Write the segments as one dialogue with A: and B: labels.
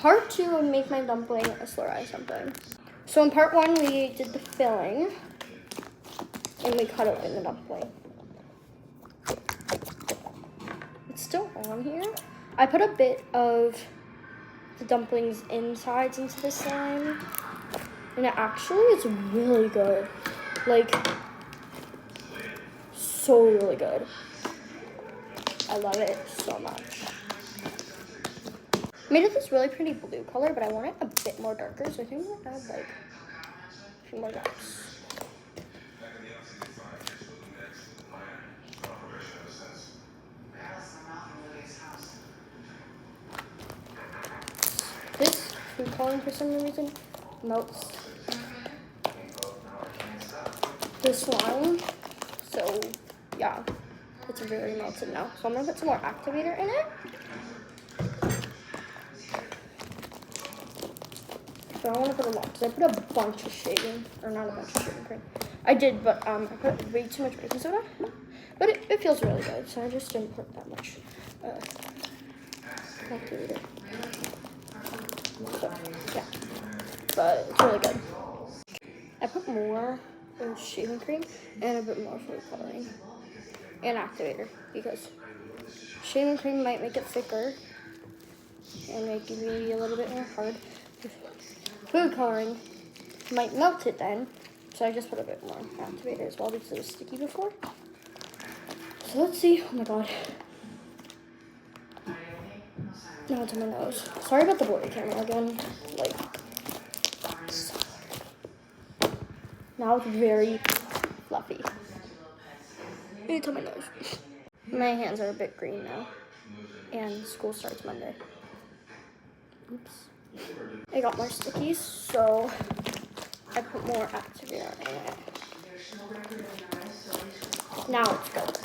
A: part 2 of Make My Dumpling a Slurry Dumpling. So in part 1, we did the filling, and we cut open the dumpling. It's still on here. I put a bit of the dumplings insides into the slime, and it actually is really good. Like, so really good. I love it so much. Made it this really pretty blue color, but I want it a bit more darker, so I think I'm gonna add like a few more drops. This food coloring, for some reason, melts the slime, so yeah, it's very melted now. So I'm gonna put some more activator in it. So I don't want to put a lot because I put a bunch of shaving, or not a bunch of shaving cream. I did, but I put way too much baking soda. But it feels really good, so I just didn't put that much activator. So, yeah, but it's really good. I put more shaving cream and a bit more food coloring and activator because shaving cream might make it thicker and make it be a little bit more hard. Food coloring might melt it then, so I just put a bit more activator as well because it was sticky before. So let's see. Oh my god. Now it's on my nose. Sorry about the blurry camera again. Like, now it's very fluffy. It's on my nose. My hands are a bit green now, and school starts Monday. Oops. I got more stickies, so I put more activator in it. Now it's good.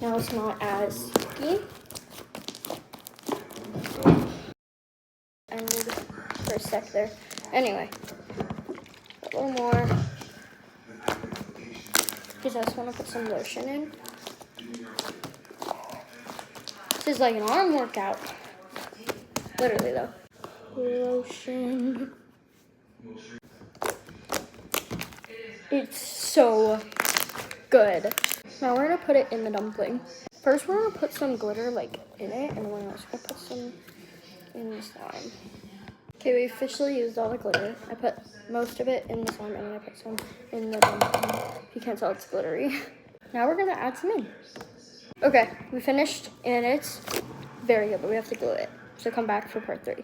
A: Now it's not as sticky. And for a sec there. Anyway, a little more. Because I just want to put some lotion in. This is like an arm workout. Literally though. Lotion. It's so good. Now we're gonna put it in the dumpling. First we're gonna put some glitter like in it, and then we're also gonna put some in the slime. Okay, we officially used all the glitter. I put most of it in the slime, and then I put some in the dumpling. You can't tell it's glittery. Now we're gonna add some in. Okay, we finished, and it's very good, but we have to glue it. So come back for part 3.